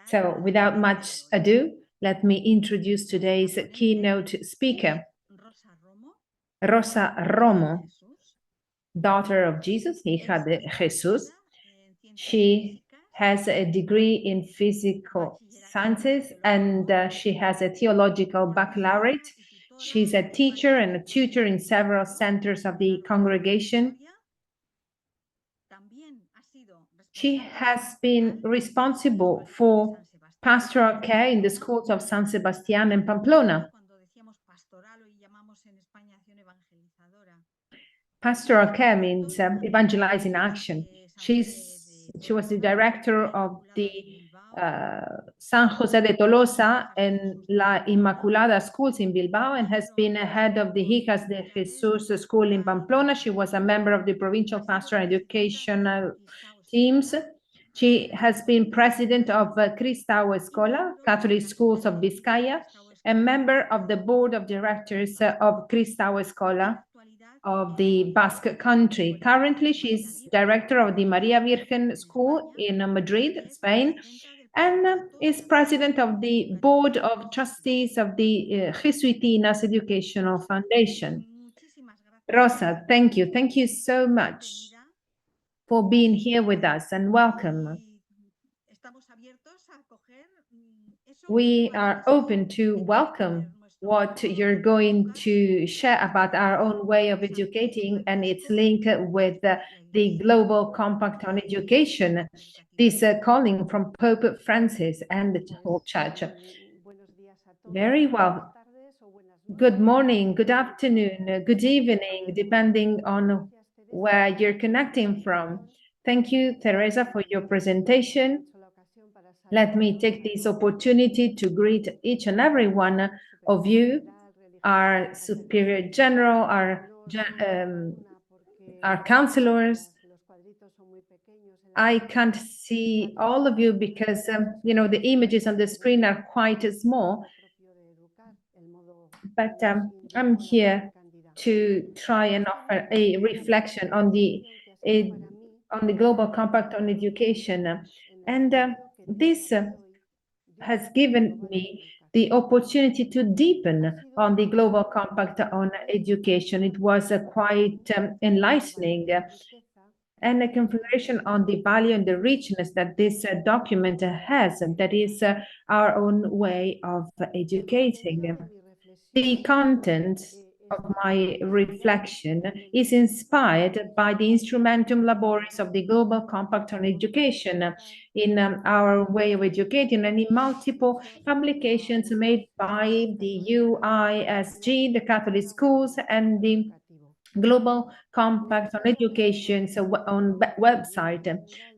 So without much ado, let me introduce today's keynote speaker, Rosa Romo, daughter of Jesus, hija de Jesús. She has a degree in physical sciences and she has a theological baccalaureate. She's a teacher and a tutor in several centers of the congregation. She has been responsible for pastoral care in the schools of San Sebastián and Pamplona. Pastoral care means evangelizing action. She was the director of the San José de Tolosa and La Inmaculada schools in Bilbao and has been head of the Hijas de Jesús school in Pamplona. She was a member of the provincial pastoral educational teams. She has been president of Cristau Escola, Catholic Schools of Vizcaya, and member of the board of directors of Cristau Escola of the Basque Country. Currently, she's director of the Maria Virgen School in Madrid, Spain, and is president of the board of trustees of the Jesuitinas Educational Foundation. Rosa, thank you. Thank you so much for being here with us and welcome. We are open to welcome what you're going to share about our own way of educating and its link with the Global Compact on Education, this calling from Pope Francis and the whole Church. Very well. Good morning, good afternoon, good evening, depending on where you're connecting from. Thank you, Teresa, for your presentation. Let me take this opportunity to greet each and every one of you, our Superior General, our counselors. I can't see all of you because, the images on the screen are quite small, but I'm here to try and offer a reflection on the Global Compact on Education. And this has given me the opportunity to deepen on the Global Compact on Education. It was quite enlightening and a confirmation on the value and the richness that this document has, and that is our own way of educating. The content of my reflection is inspired by the instrumentum laboris of the Global Compact on Education in our way of educating and in multiple publications made by the UISG, the Catholic schools, and the Global Compact on Education on website.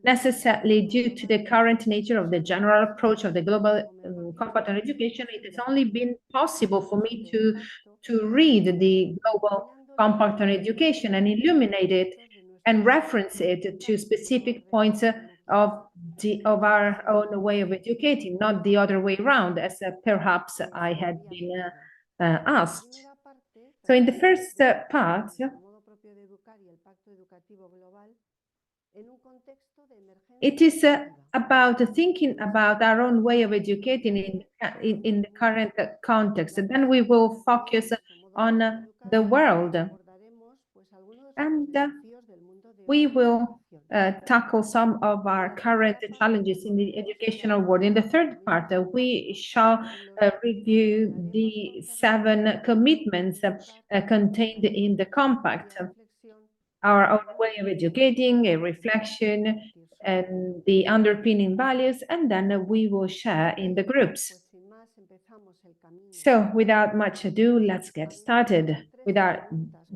Necessarily due to the current nature of the general approach of the Global Compact on Education, it has only been possible for me to read the Global Compact on Education and illuminate it and reference it to specific points of our own way of educating, not the other way around, as perhaps I had been asked. So in the first part, it is about thinking about our own way of educating in the current context. And then we will focus on the world. And we will tackle some of our current challenges in the educational world. In the third part, we shall review the 7 commitments contained in the compact, our own way of educating, a reflection, and the underpinning values, and then we will share in the groups. So without much ado, let's get started with our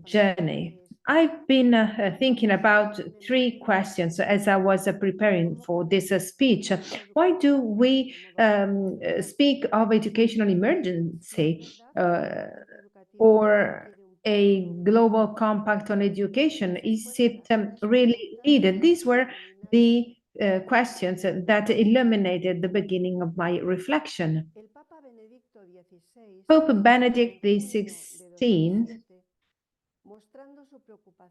journey. I've been thinking about 3 questions as I was preparing for this speech. Why do we speak of educational emergency or a global compact on education? Is it really needed? These were the questions that illuminated the beginning of my reflection. Pope Benedict XVI,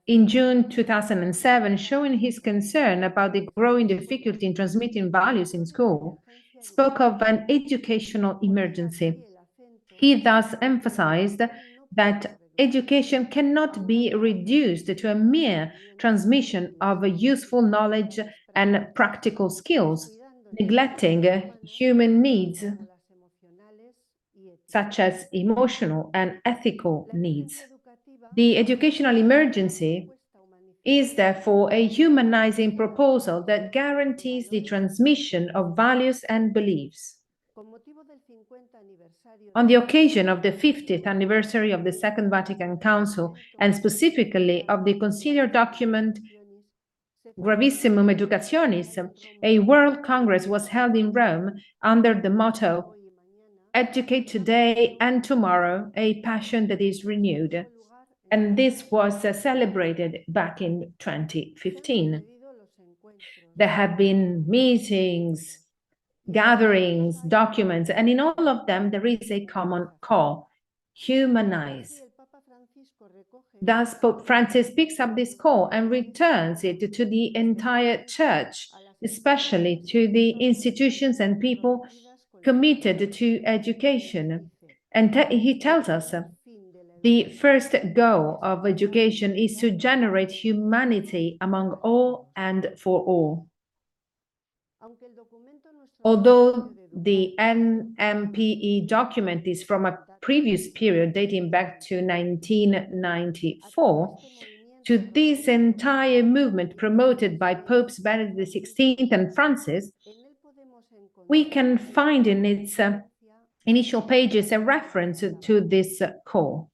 in June 2007, showing his concern about the growing difficulty in transmitting values in school, spoke of an educational emergency. He thus emphasized that education cannot be reduced to a mere transmission of useful knowledge and practical skills, neglecting human needs such as emotional and ethical needs. The educational emergency is therefore a humanizing proposal that guarantees the transmission of values and beliefs. On the occasion of the 50th anniversary of the Second Vatican Council, and specifically of the Conciliar document Gravissimum Educationis, a World Congress was held in Rome under the motto, Educate today and tomorrow, a passion that is renewed. And this was celebrated back in 2015. There have been meetings, gatherings, documents, and in all of them there is a common call, humanize. Thus, Pope Francis picks up this call and returns it to the entire church, especially to the institutions and people committed to education. And he tells us the first goal of education is to generate humanity among all and for all. Although the NMPE document is from a previous period dating back to 1994, to this entire movement promoted by Popes Benedict XVI and Francis, we can find in its initial pages a reference to this call.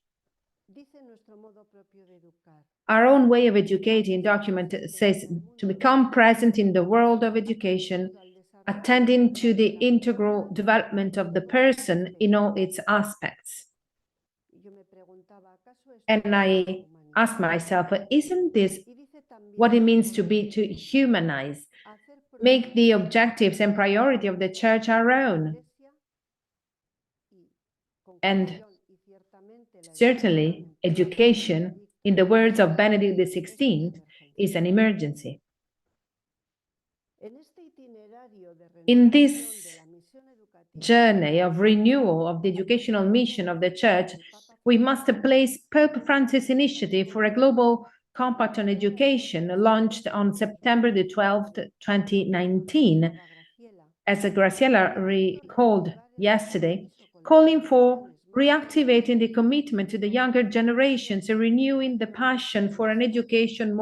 Our own way of educating document says to become present in the world of education, attending to the integral development of the person in all its aspects. And I asked myself, isn't this what it means to humanize, make the objectives and priority of the church our own? And certainly, education, in the words of Benedict XVI, is an emergency. In this journey of renewal of the educational mission of the Church, we must place Pope Francis' initiative for a global compact on education launched on September the 12th, 2019, as Graciela recalled yesterday, calling for reactivating the commitment to the younger generations and renewing the passion for an education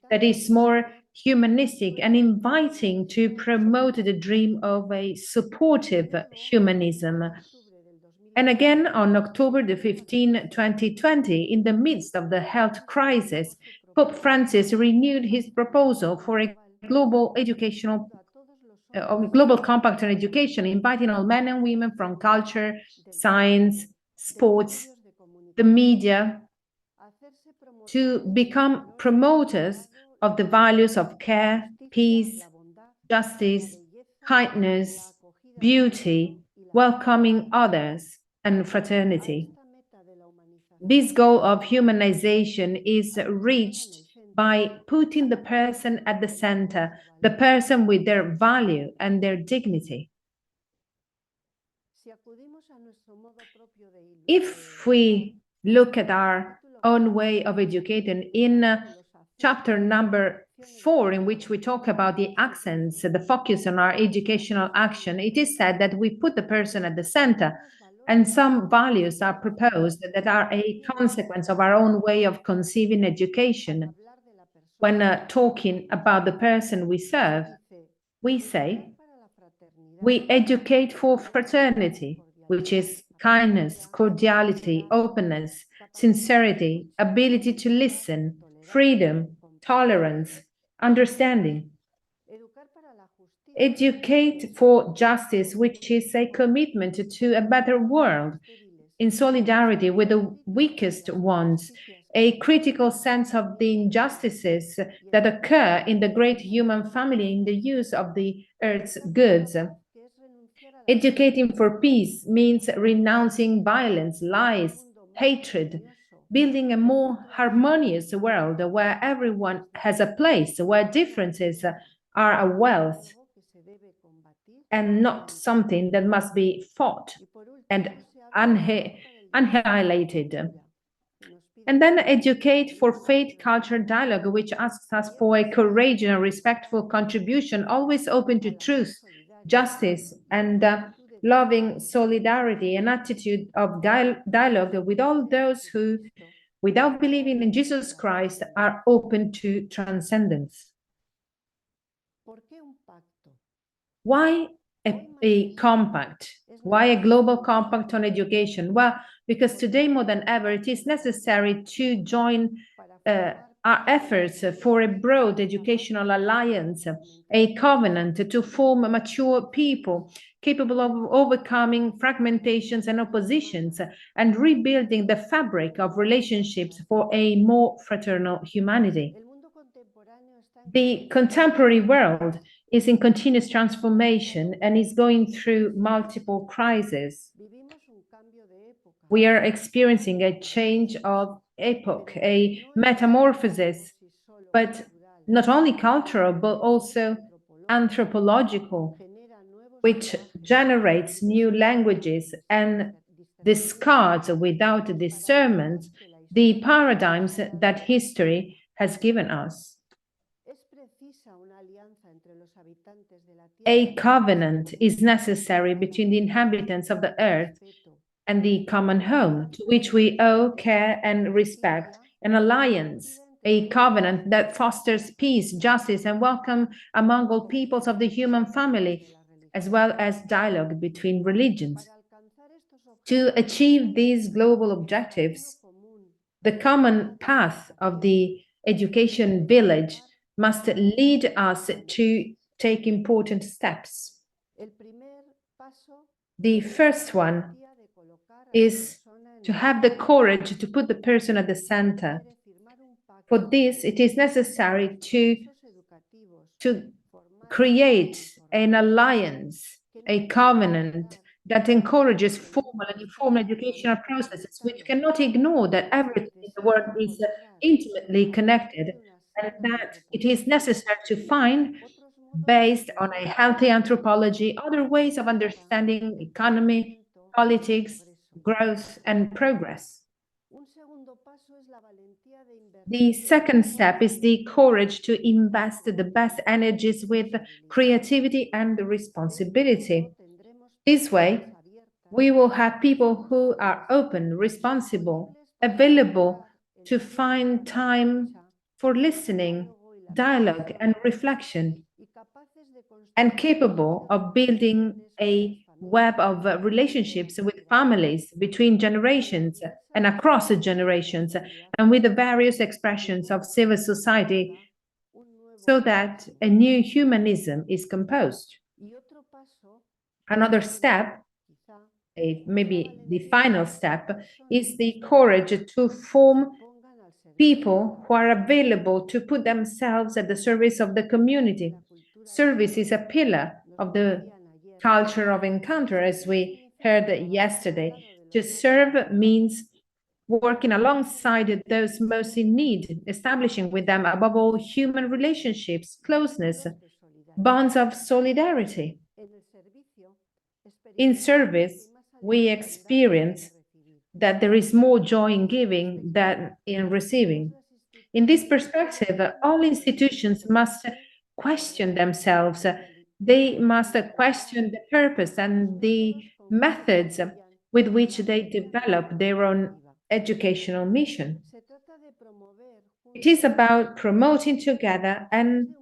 that is more humanistic and inviting to promote the dream of a supportive humanism. And again, on October the 15th, 2020, in the midst of the health crisis, Pope Francis renewed his proposal for a global global compact on education, inviting all men and women from culture, science, sports, the media, to become promoters of the values of care, peace, justice, kindness, beauty, welcoming others, and fraternity. This goal of humanization is reached by putting the person at the center, the person with their value and their dignity. If we look at our own way of educating in chapter number 4, in which we talk about the accents, the focus on our educational action, it is said that we put the person at the center, and some values are proposed that are a consequence of our own way of conceiving education. When talking about the person we serve, we say, we educate for fraternity, which is kindness, cordiality, openness, sincerity, ability to listen, freedom, tolerance, understanding. Educate for justice, which is a commitment to a better world in solidarity with the weakest ones, a critical sense of the injustices that occur in the great human family in the use of the earth's goods. Educating for peace means renouncing violence, lies, hatred, building a more harmonious world where everyone has a place, where differences are a wealth and not something that must be fought and annihilated. And then educate for faith culture dialogue, which asks us for a courageous and respectful contribution, always open to truth, justice, and loving solidarity, an attitude of dialogue with all those who, without believing in Jesus Christ, are open to transcendence. Why a compact? Why a global compact on education? Well, because today more than ever, it is necessary to join our efforts for a broad educational alliance, a covenant to form a mature people capable of overcoming fragmentations and oppositions and rebuilding the fabric of relationships for a more fraternal humanity. The contemporary world is in continuous transformation and is going through multiple crises. We are experiencing a change of epoch, a metamorphosis, but not only cultural, but also anthropological, which generates new languages and discards without discernment the paradigms that history has given us. A covenant is necessary between the inhabitants of the earth and the common home, to which we owe care and respect, an alliance, a covenant that fosters peace, justice, and welcome among all peoples of the human family, as well as dialogue between religions. To achieve these global objectives, the common path of the education village must lead us to take important steps. The first one is to have the courage to put the person at the center. For this, it is necessary to create an alliance, a covenant that encourages formal and informal educational processes, which cannot ignore that everything in the world is intimately connected and that it is necessary to find, based on a healthy anthropology, other ways of understanding economy, politics, growth, and progress. The second step is the courage to invest the best energies with creativity and responsibility. This way, we will have people who are open, responsible, available to find time for listening, dialogue, and reflection, and capable of building a web of relationships with families between generations and across the generations and with the various expressions of civil society so that a new humanism is composed. Another step, maybe the final step, is the courage to form people who are available to put themselves at the service of the community. Service is a pillar of the culture of encounter, as we heard yesterday. To serve means working alongside those most in need, establishing with them, above all, human relationships, closeness, bonds of solidarity. In service, we experience that there is more joy in giving than in receiving. In this perspective, all institutions must question themselves. They must question the purpose and the methods with which they develop their own educational mission. It is about promoting together and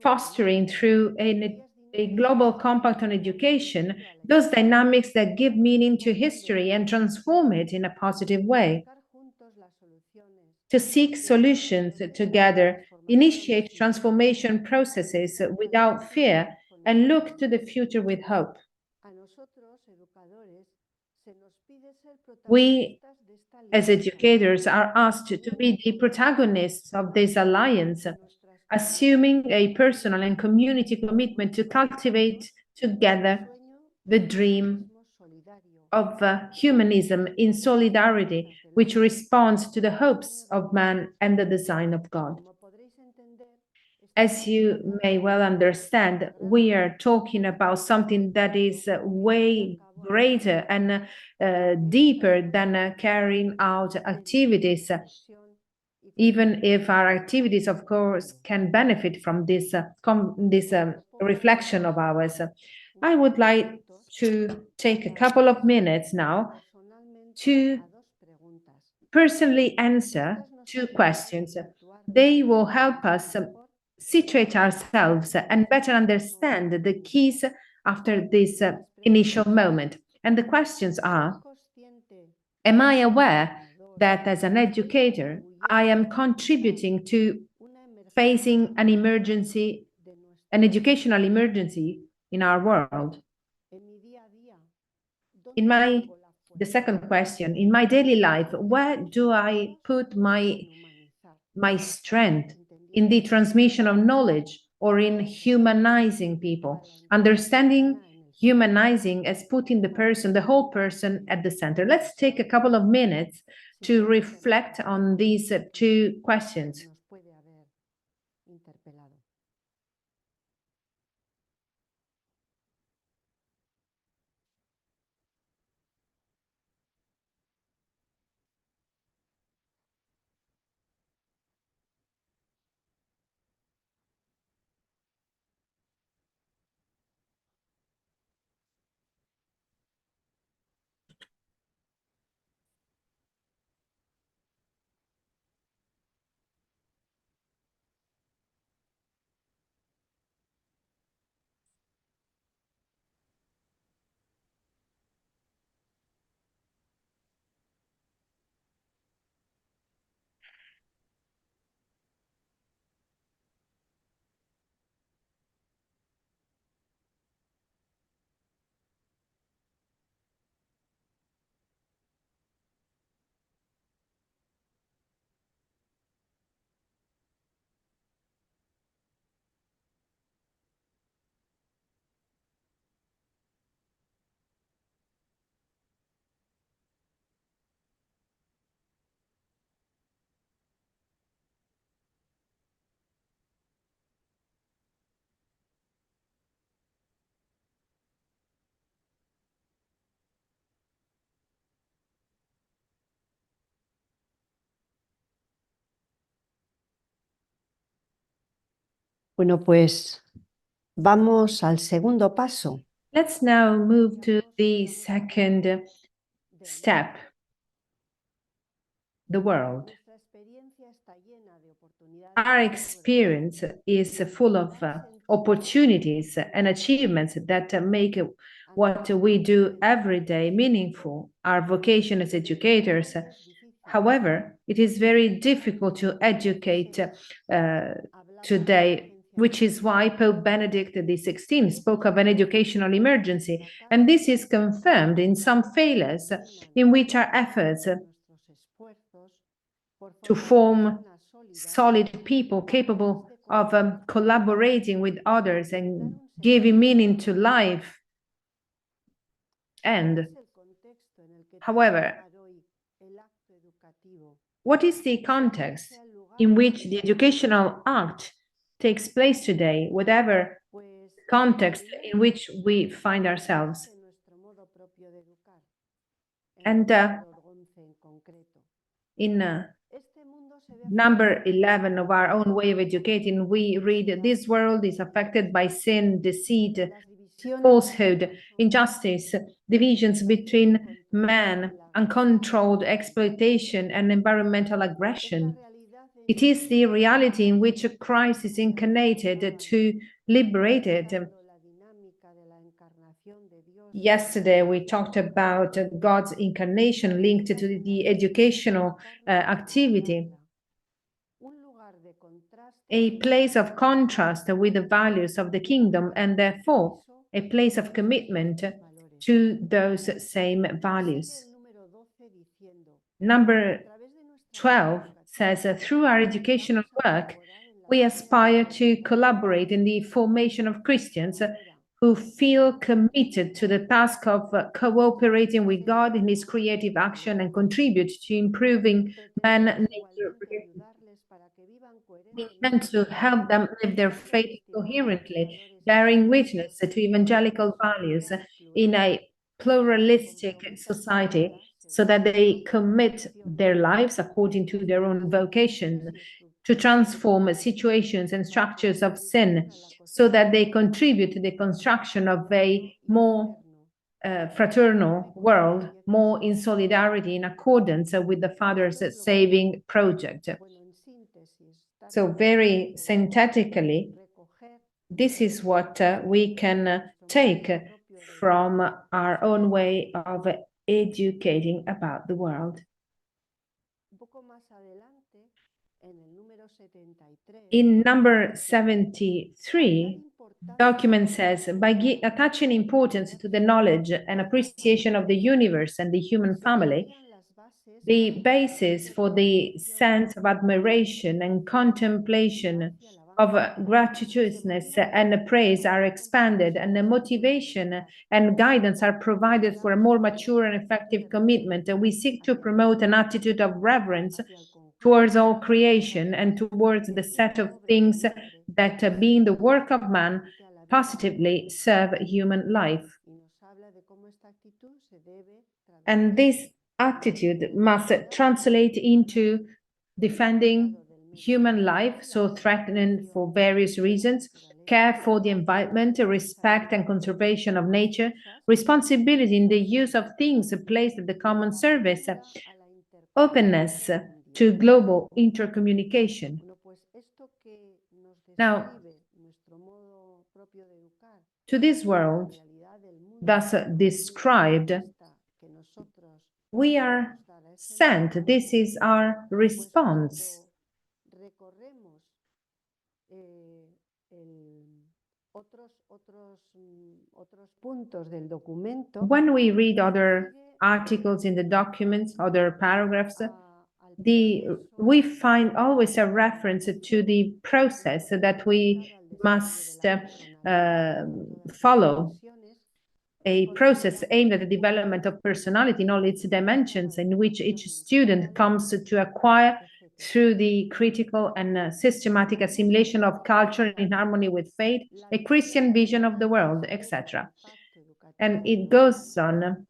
fostering through a global compact on education those dynamics that give meaning to history and transform it in a positive way. To seek solutions together, initiate transformation processes without fear, and look to the future with hope. We, as educators, are asked to be the protagonists of this alliance, assuming a personal and community commitment to cultivate together the dream of humanism in solidarity which responds to the hopes of man and the design of God. As you may well understand, we are talking about something that is way greater and deeper than carrying out activities, even if our activities, of course, can benefit from this reflection of ours. I would like to take a couple of minutes now to personally answer two questions. They will help us situate ourselves and better understand the keys after this initial moment. And the questions are: am I aware that as an educator, I am contributing to facing an emergency, an educational emergency in our world? The second question, in my daily life, where do I put my strength? In the transmission of knowledge or in humanizing people? Understanding humanizing as putting the person, the whole person at the center. Let's take a couple of minutes to reflect on these two questions. Bueno, pues vamos al segundo paso. Let's now move to the second step, the world. Our experience is full of opportunities and achievements that make what we do every day meaningful, our vocation as educators. However, it is very difficult to educate today, which is why Pope Benedict XVI spoke of an educational emergency. And this is confirmed in some failures in which our efforts to form solid people capable of collaborating with others and giving meaning to life. And, however, what is the context in which the educational act takes place today, whatever context in which we find ourselves? And in number 11 of our own way of educating, we read, this world is affected by sin, deceit, falsehood, injustice, divisions between man, uncontrolled exploitation, and environmental aggression. It is the reality in which Christ is incarnated to liberate it. Yesterday, we talked about God's incarnation linked to the educational activity, a place of contrast with the values of the kingdom, and therefore a place of commitment to those same values. Number 12 says, through our educational work, we aspire to collaborate in the formation of Christians who feel committed to the task of cooperating with God in his creative action and contribute to improving man-nature relations. We intend to help them live their faith coherently, bearing witness to evangelical values in a pluralistic society, so that they commit their lives according to their own vocation to transform situations and structures of sin, so that they contribute to the construction of a more fraternal world, more in solidarity, in accordance with the Father's saving project. So, very synthetically, this is what we can take from our own way of educating about the world. In number 73, document says, by attaching importance to the knowledge and appreciation of the universe and the human family, the basis for the sense of admiration and contemplation of gratuitousness and praise are expanded, and the motivation and guidance are provided for a more mature and effective commitment. And we seek to promote an attitude of reverence towards all creation and towards the set of things that, being the work of man, positively serve human life. And this attitude must translate into defending human life, so threatened for various reasons, care for the environment, respect and conservation of nature, responsibility in the use of things placed at the common service, openness to global intercommunication. Now, to this world, thus described, we are sent. This is our response. When we read other articles in the documents, other paragraphs, we find always a reference to the process that we must follow, a process aimed at the development of personality in all its dimensions, in which each student comes to acquire through the critical and systematic assimilation of culture in harmony with faith, a Christian vision of the world, etc. And it goes on.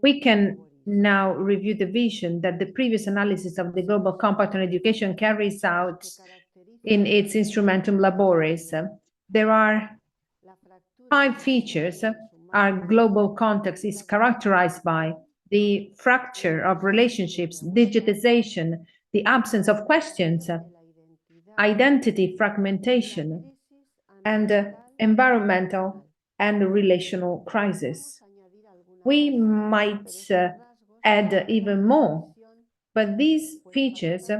We can now review the vision that the previous analysis of the Global Compact on Education carries out in its Instrumentum Laboris. There are 5 features. Our global context is characterized by the fracture of relationships, digitization, the absence of questions, identity fragmentation, and environmental and relational crisis. We might add even more, but these features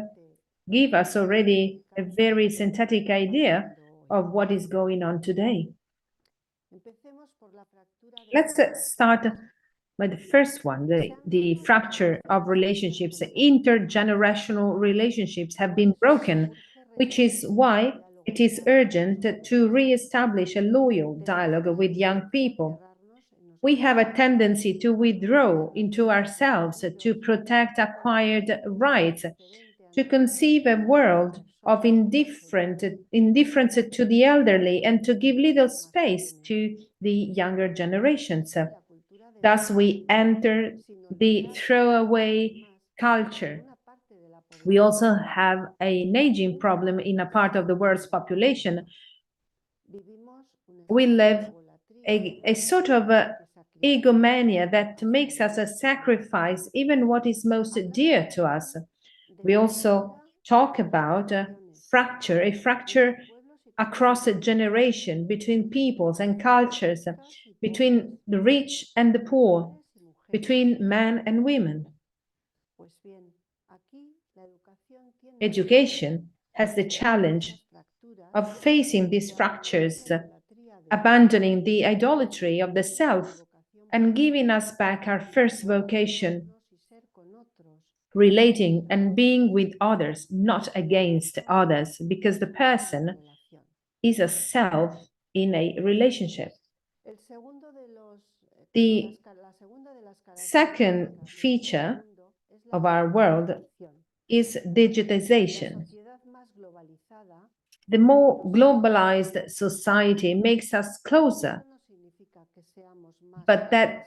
give us already a very synthetic idea of what is going on today. Let's start by the first one, the fracture of relationships. Intergenerational relationships have been broken, which is why it is urgent to re-establish a loyal dialogue with young people. We have a tendency to withdraw into ourselves, to protect acquired rights, to conceive a world of indifference to the elderly, and to give little space to the younger generations. Thus, we enter the throwaway culture. We also have an aging problem in a part of the world's population. We live a sort of egomania that makes us sacrifice even what is most dear to us. We also talk about a fracture across a generation, between peoples and cultures, between the rich and the poor, between men and women. Education has the challenge of facing these fractures, abandoning the idolatry of the self, and giving us back our first vocation, relating and being with others, not against others, because the person is a self in a relationship. The second feature of our world is digitization. The more globalized society makes us closer, but that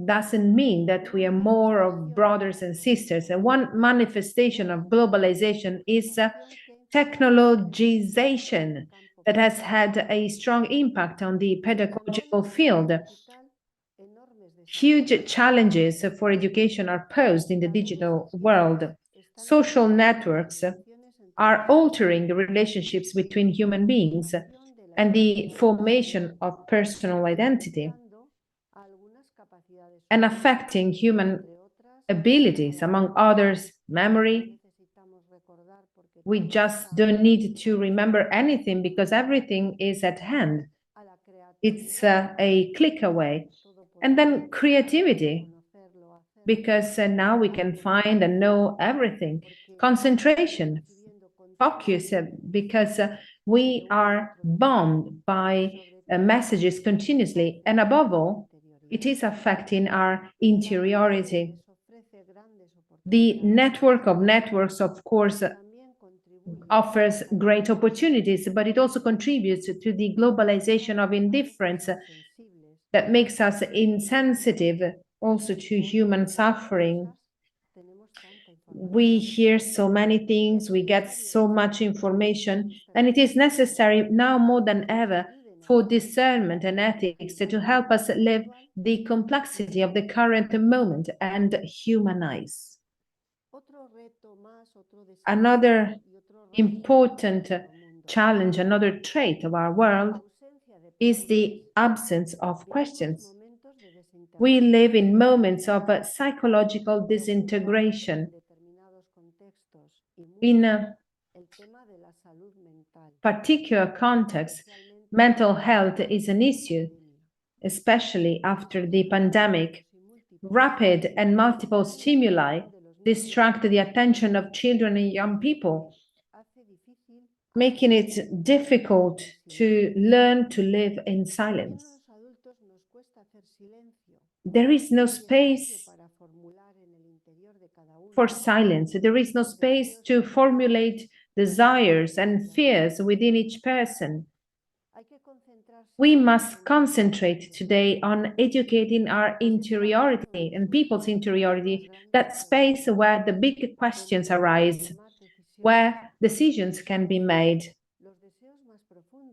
doesn't mean that we are more of brothers and sisters. And one manifestation of globalization is technologization that has had a strong impact on the pedagogical field. Huge challenges for education are posed in the digital world. Social networks are altering the relationships between human beings and the formation of personal identity and affecting human abilities, among others, memory. We just don't need to remember anything because everything is at hand. It's a click away. And then creativity, because now we can find and know everything. Concentration, focus, because we are bombed by messages continuously. And above all, it is affecting our interiority. The network of networks, of course, offers great opportunities, but it also contributes to the globalization of indifference that makes us insensitive also to human suffering. We hear so many things, we get so much information, and it is necessary now more than ever for discernment and ethics to help us live the complexity of the current moment and humanize. Another important challenge, another trait of our world is the absence of questions. We live in moments of psychological disintegration. In a particular context, mental health is an issue, especially after the pandemic. Rapid and multiple stimuli distract the attention of children and young people, making it difficult to learn to live in silence. There is no space for silence. There is no space to formulate desires and fears within each person. We must concentrate today on educating our interiority and people's interiority, that space where the big questions arise, where decisions can be made,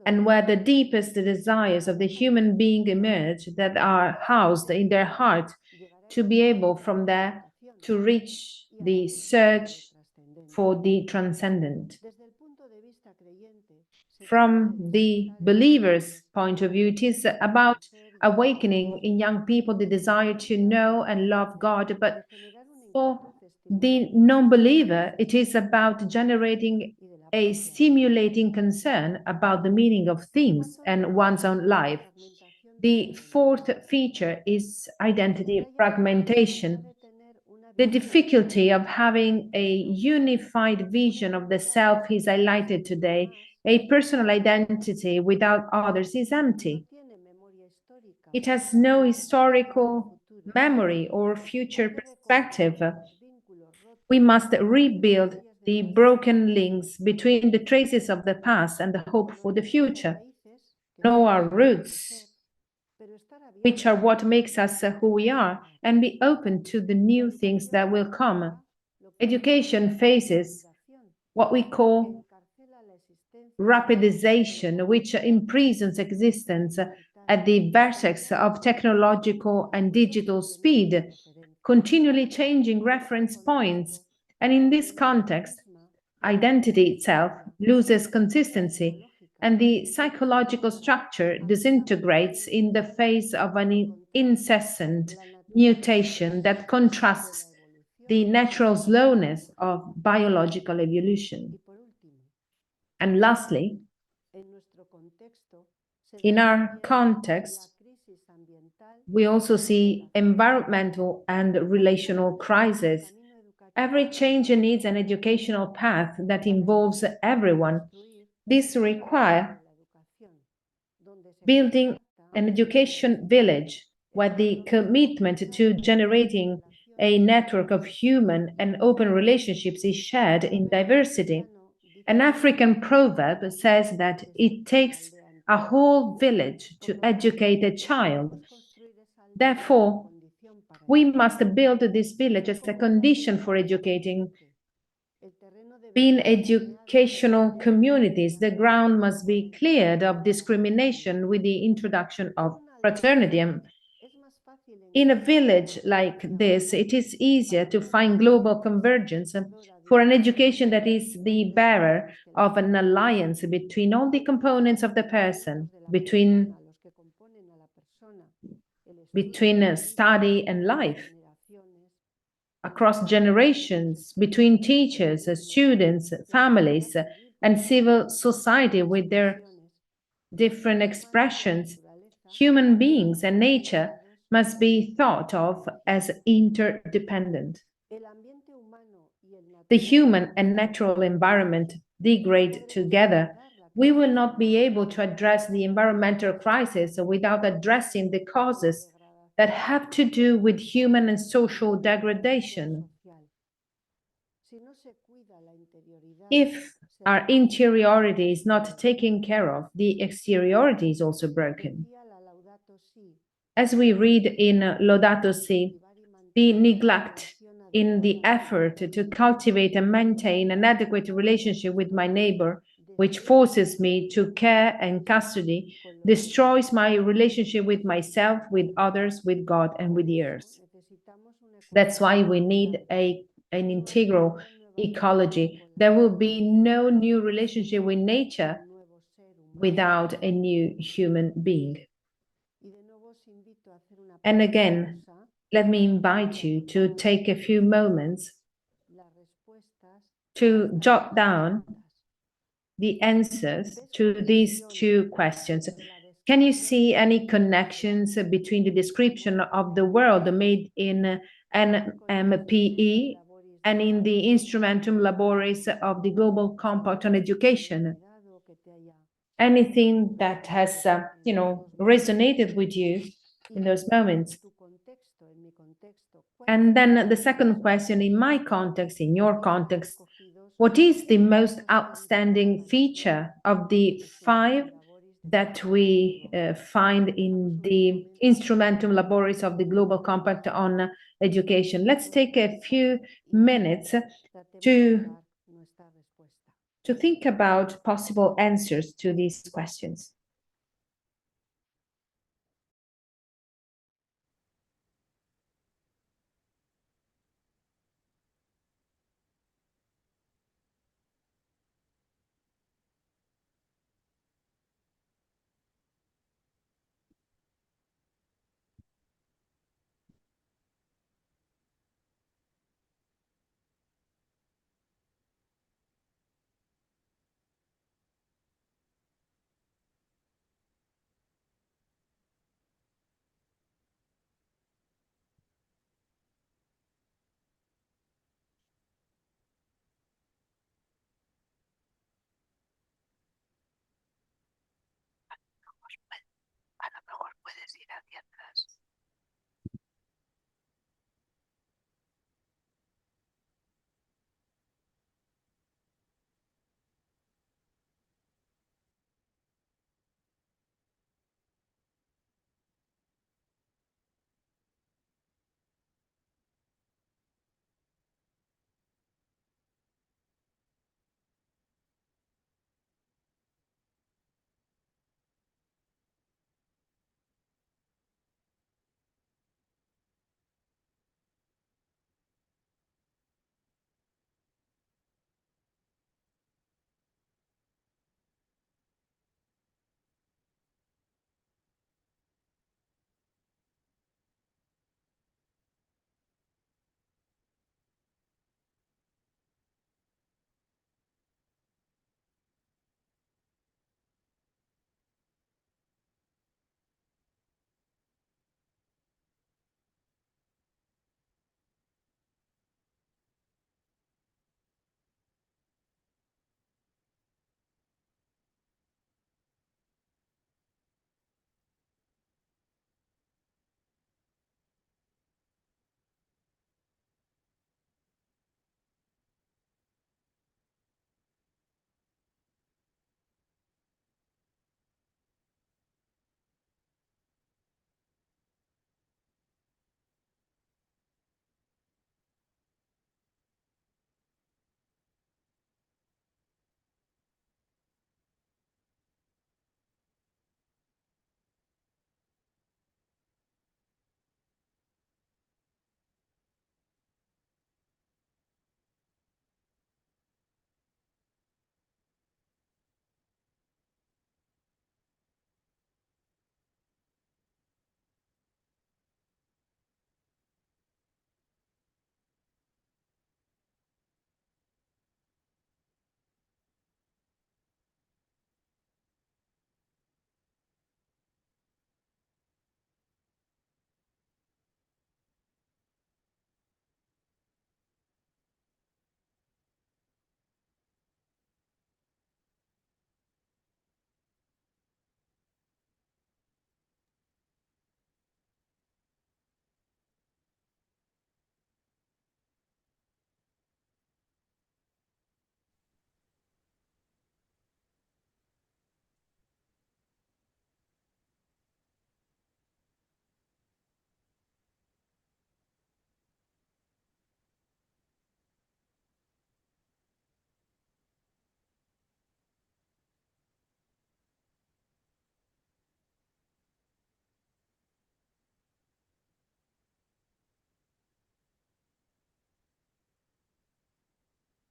and where the deepest desires of the human being emerge that are housed in their heart, to be able from there to reach the search for the transcendent. From the believer's point of view, it is about awakening in young people the desire to know and love God. But for the non-believer, it is about generating a stimulating concern about the meaning of things and one's own life. The fourth feature is identity fragmentation. The difficulty of having a unified vision of the self is highlighted today. A personal identity without others is empty. It has no historical memory or future perspective. We must rebuild the broken links between the traces of the past and the hope for the future. Know our roots, which are what makes us who we are, and be open to the new things that will come. Education faces what we call rapidization, which imprisons existence at the vertex of technological and digital speed, continually changing reference points. And in this context, identity itself loses consistency and the psychological structure disintegrates in the face of an incessant mutation that contrasts the natural slowness of biological evolution. And lastly, in our context, we also see environmental and relational crises. Every change needs an educational path that involves everyone. This requires building an education village where the commitment to generating a network of human and open relationships is shared in diversity. An African proverb says that it takes a whole village to educate a child. Therefore, we must build this village as a condition for educating. Being educational communities, the ground must be cleared of discrimination with the introduction of fraternity. In a village like this, it is easier to find global convergence for an education that is the bearer of an alliance between all the components of the person, between study and life, across generations, between teachers, students, families, and civil society with their different expressions. Human beings and nature must be thought of as interdependent. The human and natural environment degrade together. We will not be able to address the environmental crisis without addressing the causes that have to do with human and social degradation. If our interiority is not taken care of, the exteriority is also broken. As we read in Laudato Si, the neglect in the effort to cultivate and maintain an adequate relationship with my neighbor, which forces me to care and custody, destroys my relationship with myself, with others, with God, and with the earth. That's why we need an integral ecology. There will be no new relationship with nature without a new human being. And again, let me invite you to take a few moments to jot down the answers to these two questions. Can you see any connections between the description of the world made in NMPE and in the Instrumentum Laboris of the Global Compact on Education? Anything that has, resonated with you in those moments? And then the second question, in my context, in your context, what is the most outstanding feature of the five that we find in the Instrumentum Laboris of the Global Compact on Education? Let's take a few minutes to think about possible answers to these questions.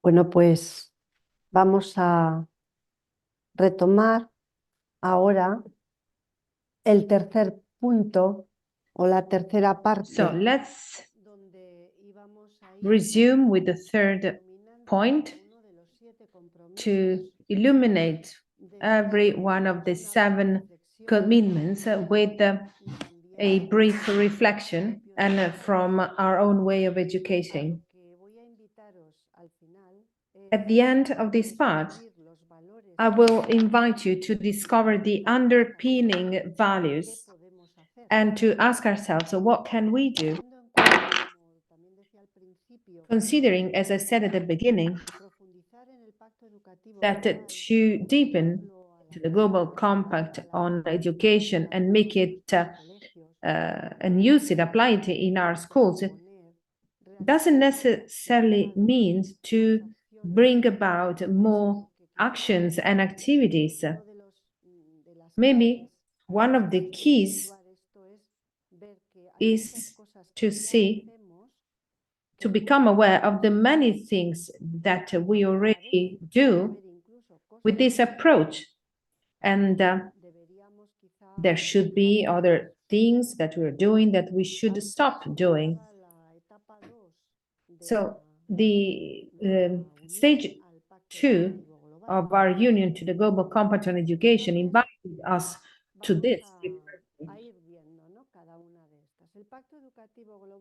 Bueno, pues vamos a retomar ahora el tercer punto o la tercera So parte let's donde íbamos a ir resume with the third iluminando point cada uno de los 7 compromisos to illuminate every one of the 7 commitments with a brief reflection and from our own way of educating. que voy a invitaros al final At the end of this part, I will invite you to discover the underpinning values podemos hacer. and to ask ourselves, so what can we do? Teniendo en cuenta, como también decía al principio, Considering, as I said at the beginning, profundizar en el pacto educativo that global to deepen to the global compact on education and make it and use it, apply it in our schools, it doesn't necessarily mean to bring about more actions and activities. Maybe one of the keys is to see, to become aware of the many things that we already do with this approach. And there should be other things that we're doing that we should stop doing. So the stage 2 of our union to the Global Compact on Education invited us to this.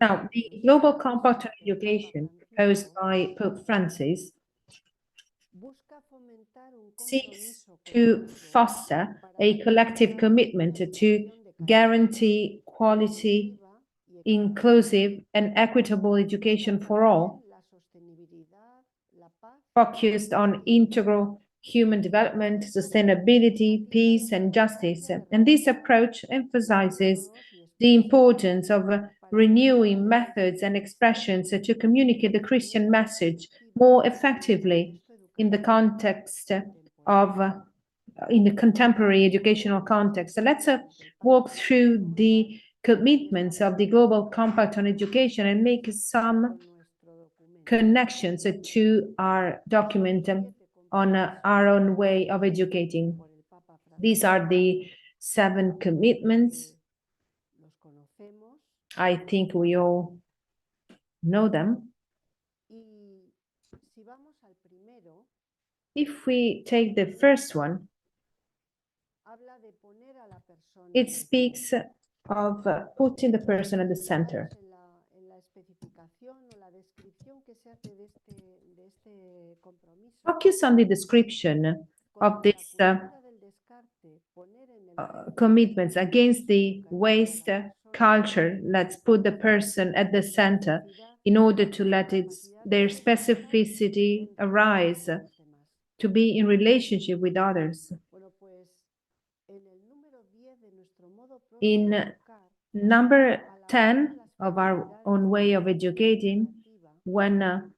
Now, the Global Compact on Education proposed by Pope Francis seeks to foster a collective commitment to guarantee quality, inclusive, and equitable education for all, focused on integral human development, sustainability, peace, and justice. And this approach emphasizes the importance of renewing methods and expressions to communicate the Christian message more effectively in the context of in the contemporary educational context. So let's walk through the commitments of the Global Compact on Education and make some connections to our document on our own way of educating. These are the 7 commitments. I think we all know them. If we take the first one, it speaks of putting the person at the center. Focus on the description of these commitments against the waste culture. Let's put the person at the center in order to let their specificity arise, to be in relationship with others. In number 10 of our own way of educating, when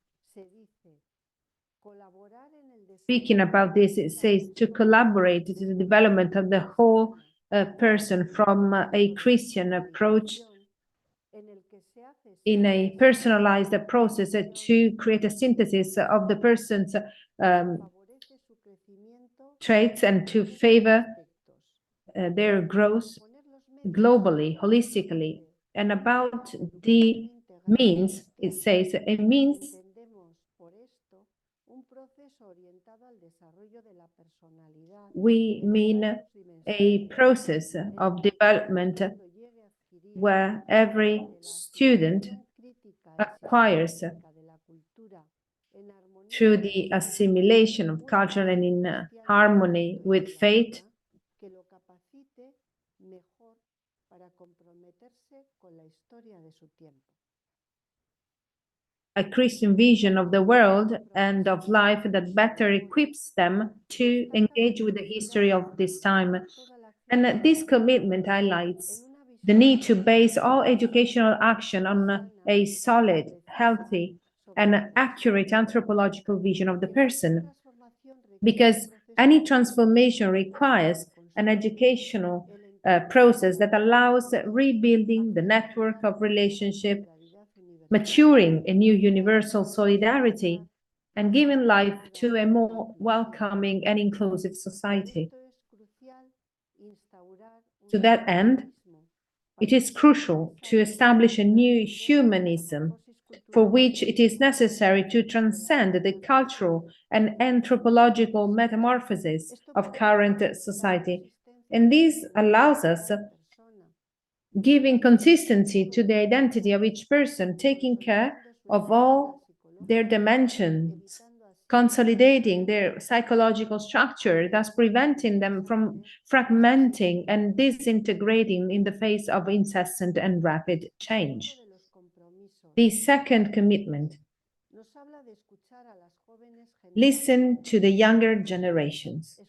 speaking about this, it says to collaborate to the development of the whole person from a Christian approach in a personalized process to create a synthesis of the person's traits and to favor their growth globally, holistically. And about the means, it says a means we mean a process of development where every student acquires through the assimilation of culture and in harmony with faith a Christian vision of the world and of life that better equips them to engage with the history of this time. And this commitment highlights the need to base all educational action on a solid, healthy, and accurate anthropological vision of the person. Because any transformation requires an educational process that allows rebuilding the network of relationship, maturing a new universal solidarity, and giving life to a more welcoming and inclusive society. To that end, it is crucial to establish a new humanism for which it is necessary to transcend the cultural and anthropological metamorphosis of current society. And this allows us giving consistency to the identity of each person, taking care of all their dimensions, consolidating their psychological structure, thus preventing them from fragmenting and disintegrating in the face of incessant and rapid change. The second commitment: listen to the younger generations.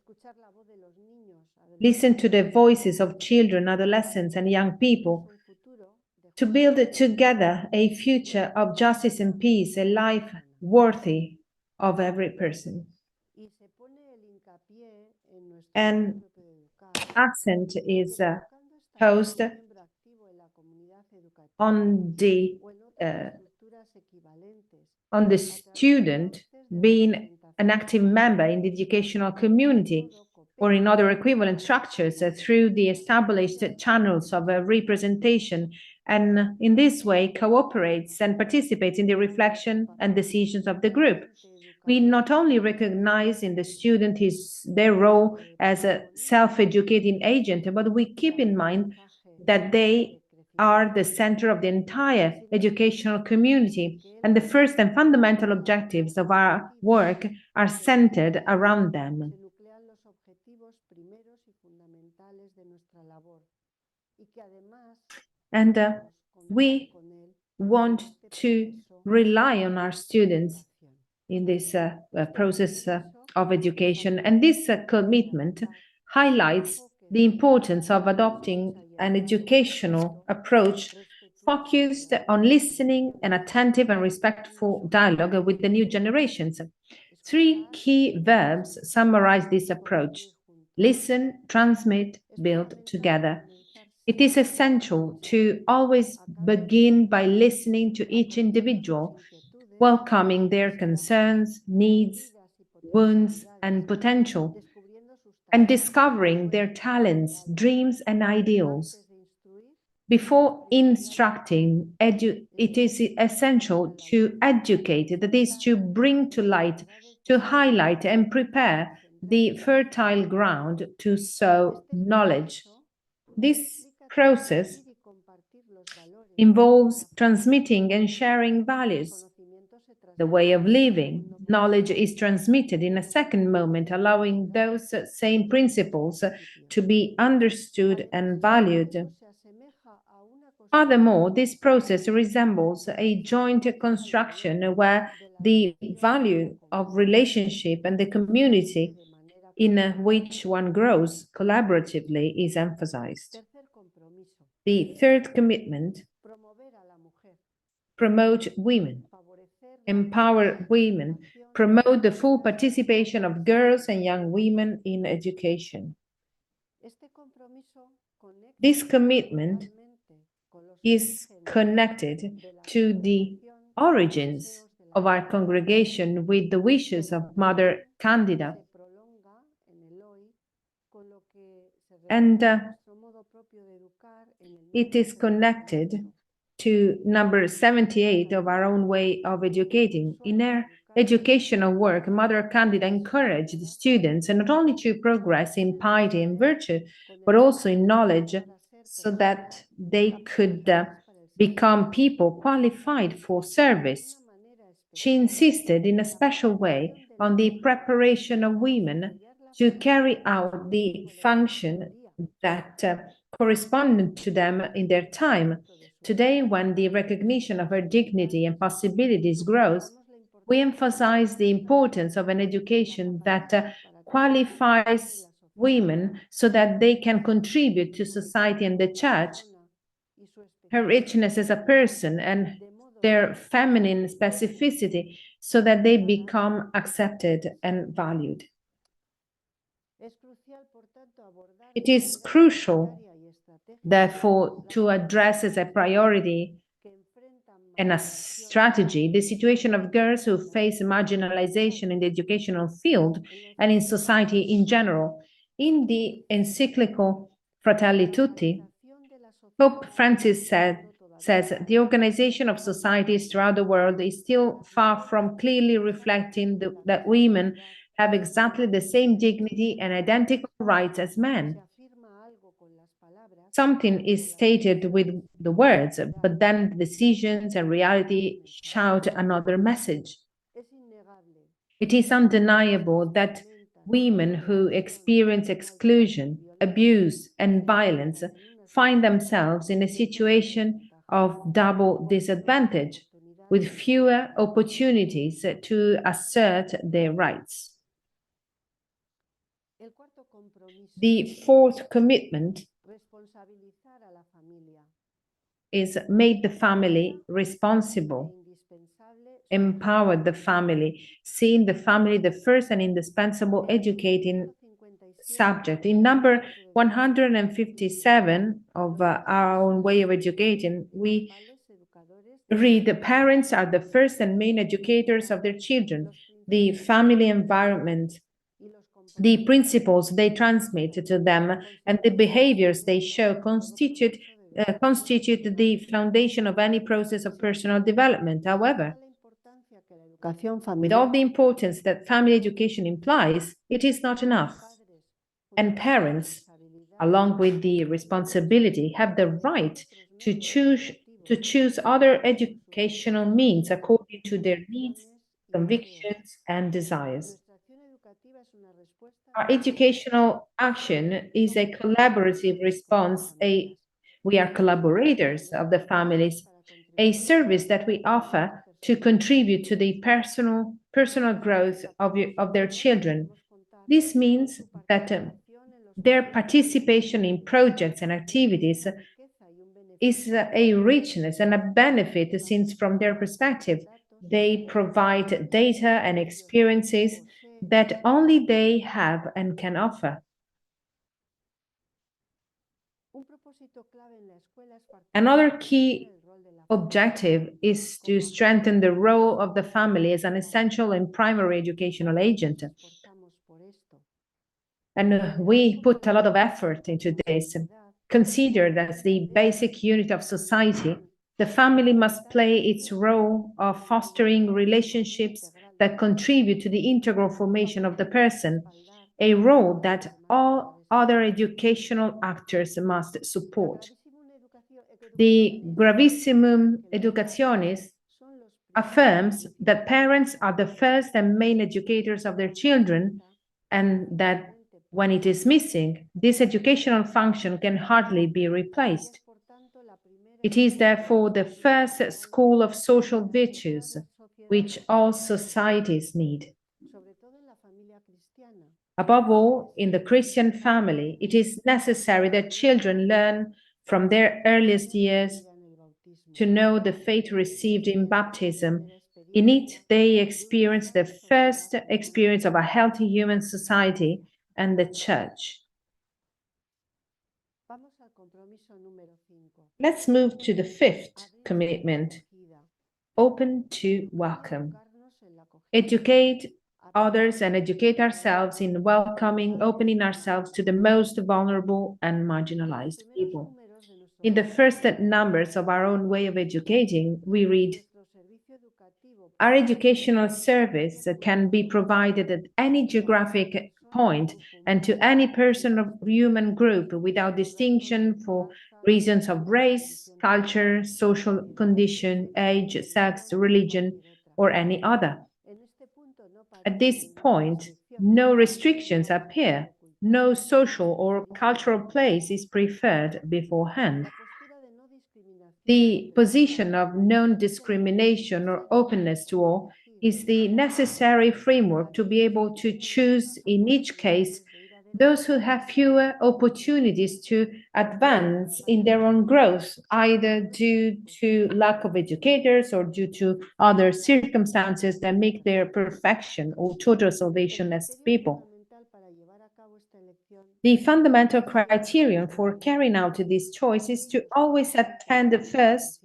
Listen to the voices of children, adolescents, and young people to build together a future of justice and peace, a life worthy of every person. And accent is posed on the uh, on the student being an active member in the educational community or in other equivalent structures through the established channels of representation, and in this way cooperates and participates in the reflection and decisions of the group. We not only recognize in the student their role as a self-educating agent, but we keep in mind that they are the center of the entire educational community, and the first and fundamental objectives of our work are centered around them. And we want to rely on our students in this process of education. And this commitment highlights the importance of adopting an educational approach focused on listening and attentive and respectful dialogue with the new generations. Three key verbs summarize this approach: listen, transmit, build together. It is essential to always begin by listening to each individual, welcoming their concerns, needs, wounds, and potential, and discovering their talents, dreams, and ideals. Before instructing, it is essential to educate, that is, to bring to light, to highlight, and prepare the fertile ground to sow knowledge. This process involves transmitting and sharing values, the way of living. Knowledge is transmitted in a second moment, allowing those same principles to be understood and valued. Furthermore, this process resembles a joint construction where the value of relationship and the community in which one grows collaboratively is emphasized. The third commitment: promote women, empower women, promote the full participation of girls and young women in education. This commitment is connected to the origins of our congregation with the wishes of Mother Candida. And it is connected to number 78 of our own way of educating. In her educational work, Mother Candida encouraged the students not only to progress in piety and virtue, but also in knowledge, so that they could become people qualified for service. She insisted in a special way on the preparation of women to carry out the function that corresponded to them in their time. Today, when the recognition of her dignity and possibilities grows, we emphasize the importance of an education that qualifies women so that they can contribute to society and the church. Her richness as a person and their feminine specificity so that they become accepted and valued. It is crucial, therefore, to address as a priority and a strategy the situation of girls who face marginalization in the educational field and in society in general. In the encyclical Fratelli Tutti, Pope Francis says the organization of societies throughout the world is still far from clearly reflecting that women have exactly the same dignity and identical rights as men. Something is stated with the words, but then decisions and reality shout another message. It is undeniable that women who experience exclusion, abuse, and violence find themselves in a situation of double disadvantage, with fewer opportunities to assert their rights. The fourth commitment is make the family responsible, empower the family, seeing the family the first and indispensable educating subject. In number 157 of our own way of educating, we read the parents are the first and main educators of their children. The family environment, the principles they transmit to them, and the behaviors they show constitute the foundation of any process of personal development. However, with all the importance that family education implies, it is not enough. And parents, along with the responsibility, have the right to choose other educational means according to their needs, convictions, and desires. Our educational action is a collaborative response. We are collaborators of the families, a service that we offer to contribute to the personal growth of their children. This means that their participation in projects and activities is a richness and a benefit, since from their perspective, they provide data and experiences that only they have and can offer. Another key objective is to strengthen the role of the family as an essential and primary educational agent. And we put a lot of effort into this. Considered as the basic unit of society, the family must play its role of fostering relationships that contribute to the integral formation of the person, a role that all other educational actors must support. The Gravissimum Educationis affirms that parents are the first and main educators of their children, and that when it is missing, this educational function can hardly be replaced. It is therefore the first school of social virtues which all societies need. Above all, in the Christian family, it is necessary that children learn from their earliest years to know the faith received in baptism. In it, they experience the first experience of a healthy human society and the church. Let's move to the fifth commitment: open to welcome. Educate others and educate ourselves in welcoming, opening ourselves to the most vulnerable and marginalized people. In the first numbers of our own way of educating, we read, our educational service can be provided at any geographic point and to any person or human group without distinction for reasons of race, culture, social condition, age, sex, religion, or any other. At this point, no restrictions appear. No social or cultural place is preferred beforehand. The position of non-discrimination or openness to all is the necessary framework to be able to choose in each case those who have fewer opportunities to advance in their own growth, either due to lack of educators or due to other circumstances that make their perfection or total salvation as people. The fundamental criterion for carrying out this choice is to always attend first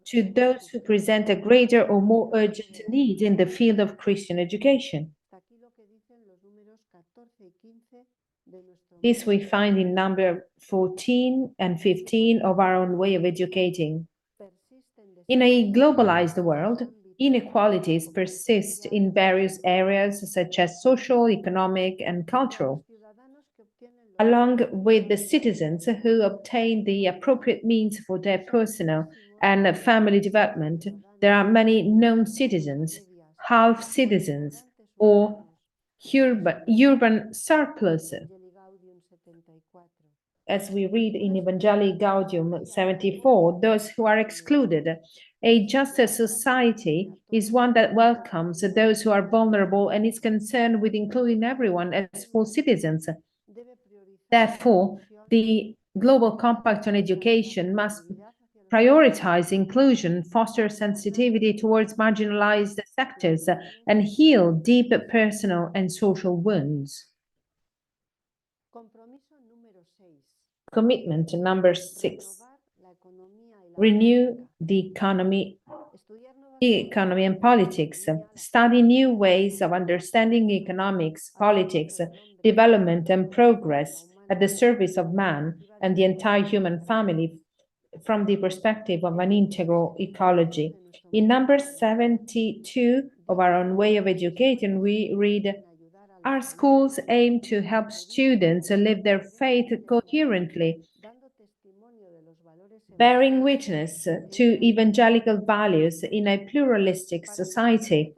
to those who present a greater or more urgent need in the field of Christian education. This we find in number 14 and 15 of our own way of educating. In a globalized world, inequalities persist in various areas such as social, economic, and cultural. Along with the citizens who obtain the appropriate means for their personal and family development, there are many non citizens, half citizens, or urban surplus, as we read in Evangelii Gaudium 74, those who are excluded. A juster society is one that welcomes those who are vulnerable and is concerned with including everyone as full citizens. Therefore, the Global Compact on Education must prioritize inclusion, foster sensitivity towards marginalized sectors, and heal deep personal and social wounds. Commitment number 6. Renew the economy and politics. Study new ways of understanding economics, politics, development, and progress at the service of man and the entire human family from the perspective of an integral ecology. In number 72 of our own way of educating, we read, our schools aim to help students live their faith coherently, bearing witness to evangelical values in a pluralistic society,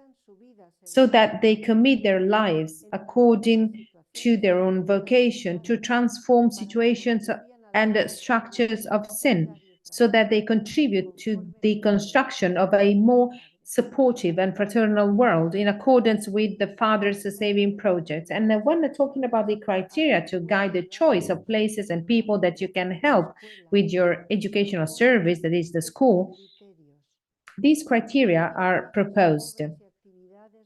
so that they commit their lives according to their own vocation to transform situations and structures of sin, so that they contribute to the construction of a more supportive and fraternal world in accordance with the Father's saving project. And when talking about the criteria to guide the choice of places and people that you can help with your educational service, that is the school, these criteria are proposed.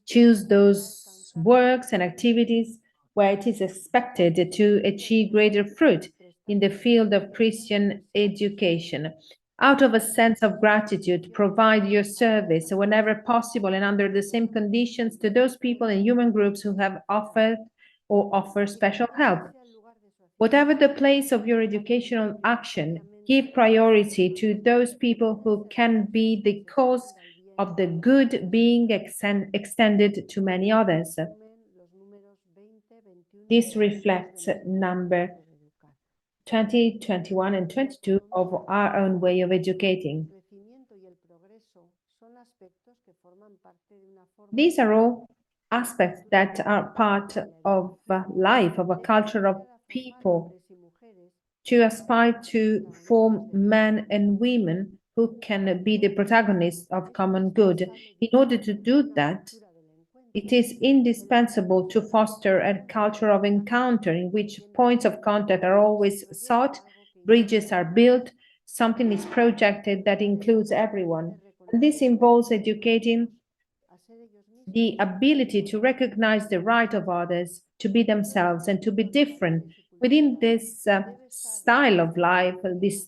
Choose those works and activities where it is expected to achieve greater fruit in the field of Christian education. Out of a sense of gratitude, provide your service whenever possible and under the same conditions to those people and human groups who have offered or offer special help. Whatever the place of your educational action, give priority to those people who can be the cause of the good being extended to many others. This reflects number 20, 21, and 22 of our own way of educating. These are all aspects that are part of life, of a culture of people, to aspire to form men and women who can be the protagonists of common good. In order to do that, it is indispensable to foster a culture of encounter in which points of contact are always sought, bridges are built, something is projected that includes everyone. And this involves educating the ability to recognize the right of others to be themselves and to be different within this style of life, this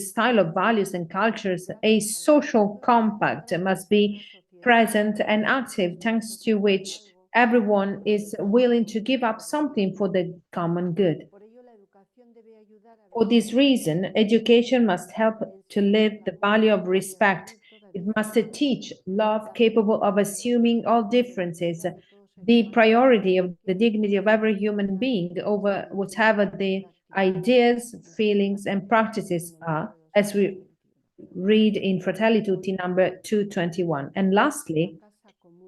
style of values and cultures. A social compact must be present and active, thanks to which everyone is willing to give up something for the common good. For this reason, education must help to live the value of respect. It must teach love capable of assuming all differences, the priority of the dignity of every human being over whatever the ideas, feelings, and practices are, as we read in Fratelli Tutti number 221. And lastly,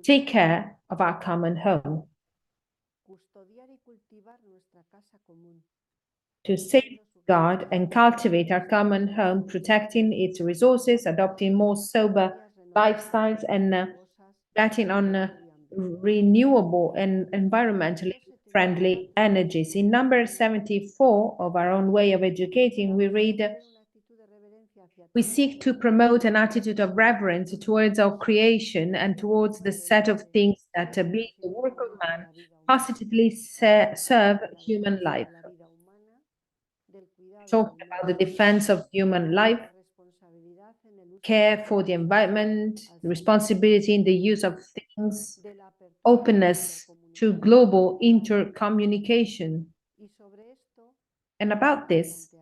take care of our common home. To safeguard and cultivate our common home, protecting its resources, adopting more sober lifestyles, and betting on renewable and environmentally friendly energies. In number 74 of our own way of educating, we read, we seek to promote an attitude of reverence towards our creation and towards the set of things that, being the work of man, positively serve human life. Talking about the defense of human life care for the environment, responsibility in the use of things, openness to global intercommunication. And about this,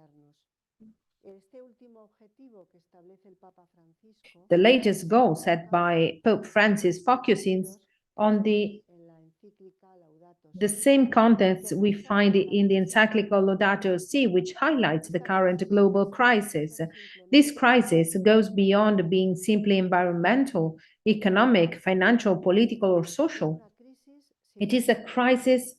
the latest goal set by Pope Francis focuses on the same contents we find in the encyclical Laudato Si, which highlights the current global crisis. This crisis goes beyond being simply environmental, economic, financial, political, or social. It is a crisis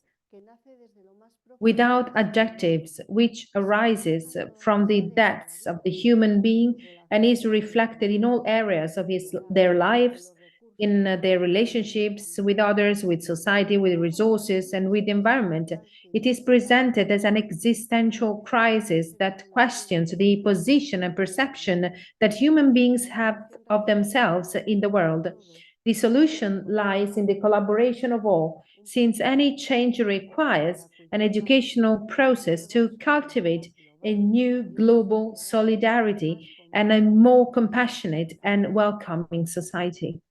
without adjectives, which arises from the depths of the human being and is reflected in all areas of their lives, in their relationships with others, with society, with resources, and with the environment. It is presented as an existential crisis that questions the position and perception that human beings have of themselves in the world. The solution lies in the collaboration of all, since any change requires an educational process to cultivate a new global solidarity and a more compassionate and welcoming society.